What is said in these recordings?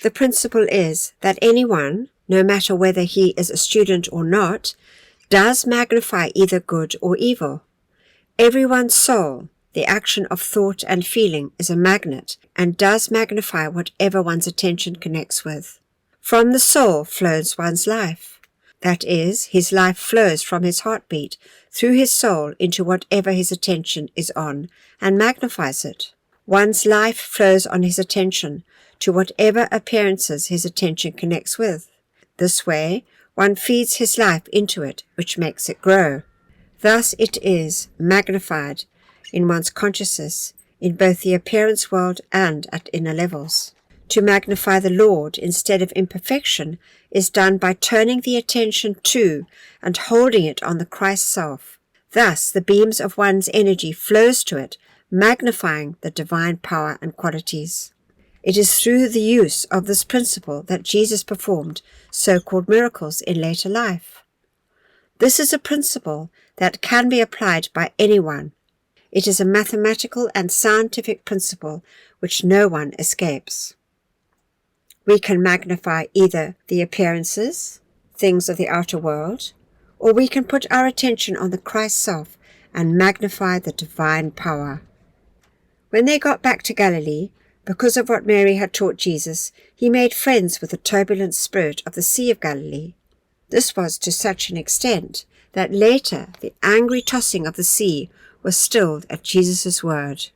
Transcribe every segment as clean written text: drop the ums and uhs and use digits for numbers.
The principle is that anyone, no matter whether he is a student or not, does magnify either good or evil. Everyone's soul, the action of thought and feeling, is a magnet and does magnify whatever one's attention connects with. From the soul flows one's life. That is, his life flows from his heartbeat through his soul into whatever his attention is on and magnifies it. One's life flows on his attention to whatever appearances his attention connects with. This way, one feeds his life into it, which makes it grow. Thus it is magnified in one's consciousness, in both the appearance world and at inner levels. To magnify the Lord instead of imperfection is done by turning the attention to and holding it on the Christ self. Thus the beams of one's energy flows to it, magnifying the divine power and qualities. It is through the use of this principle that Jesus performed so-called miracles in later life. This is a principle that can be applied by anyone. It is a mathematical and scientific principle which no one escapes. We can magnify either the appearances, things of the outer world, or we can put our attention on the Christ self and magnify the divine power. When they got back to Galilee, because of what Mary had taught Jesus, he made friends with the turbulent spirit of the Sea of Galilee. This was to such an extent that later the angry tossing of the sea was stilled at Jesus' word.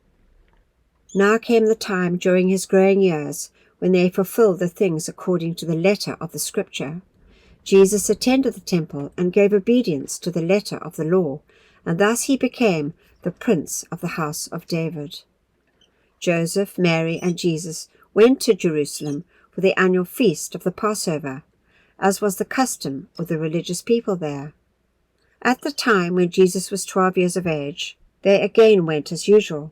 Now came the time during his growing years when they fulfilled the things according to the letter of the Scripture. Jesus attended the temple and gave obedience to the letter of the law, and thus he became the Prince of the house of David. Joseph, Mary, and Jesus went to Jerusalem for the annual feast of the Passover, as was the custom of the religious people there. At the time when Jesus was 12 years of age, they again went as usual.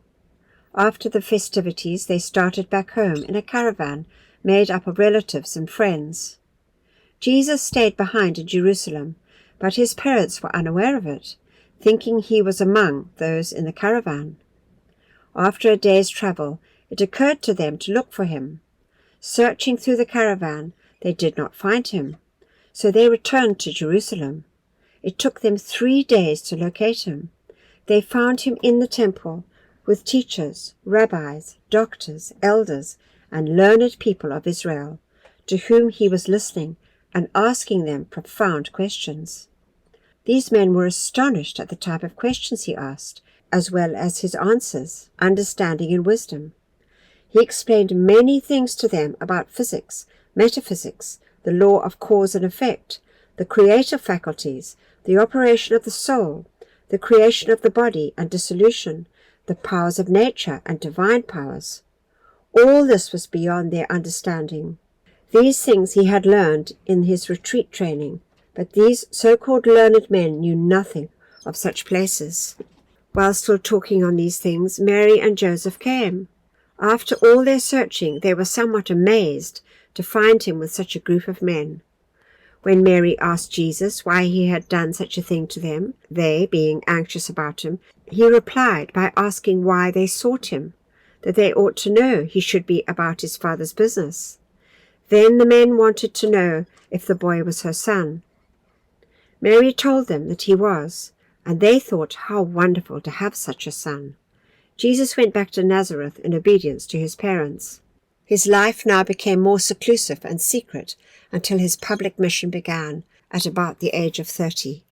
After the festivities, they started back home in a caravan made up of relatives and friends. Jesus stayed behind in Jerusalem, but his parents were unaware of it, thinking he was among those in the caravan. After a day's travel, it occurred to them to look for him. Searching through the caravan, they did not find him, so they returned to Jerusalem. It took them 3 days to locate him. They found him in the temple with teachers, rabbis, doctors, elders, and learned people of Israel, to whom he was listening and asking them profound questions. These men were astonished at the type of questions he asked, as well as his answers, understanding and wisdom. He explained many things to them about physics, metaphysics, the law of cause and effect, the creative faculties, the operation of the soul, the creation of the body and dissolution, the powers of nature and divine powers. All this was beyond their understanding. These things he had learned in his retreat training, but these so-called learned men knew nothing of such places. While still talking on these things, Mary and Joseph came. After all their searching, they were somewhat amazed to find him with such a group of men. When Mary asked Jesus why he had done such a thing to them, they, being anxious about him, he replied by asking why they sought him, that they ought to know he should be about his Father's business. Then the men wanted to know if the boy was her son. Mary told them that he was, and they thought how wonderful to have such a son. Jesus went back to Nazareth in obedience to his parents. His life now became more seclusive and secret until his public mission began at about the age of 30.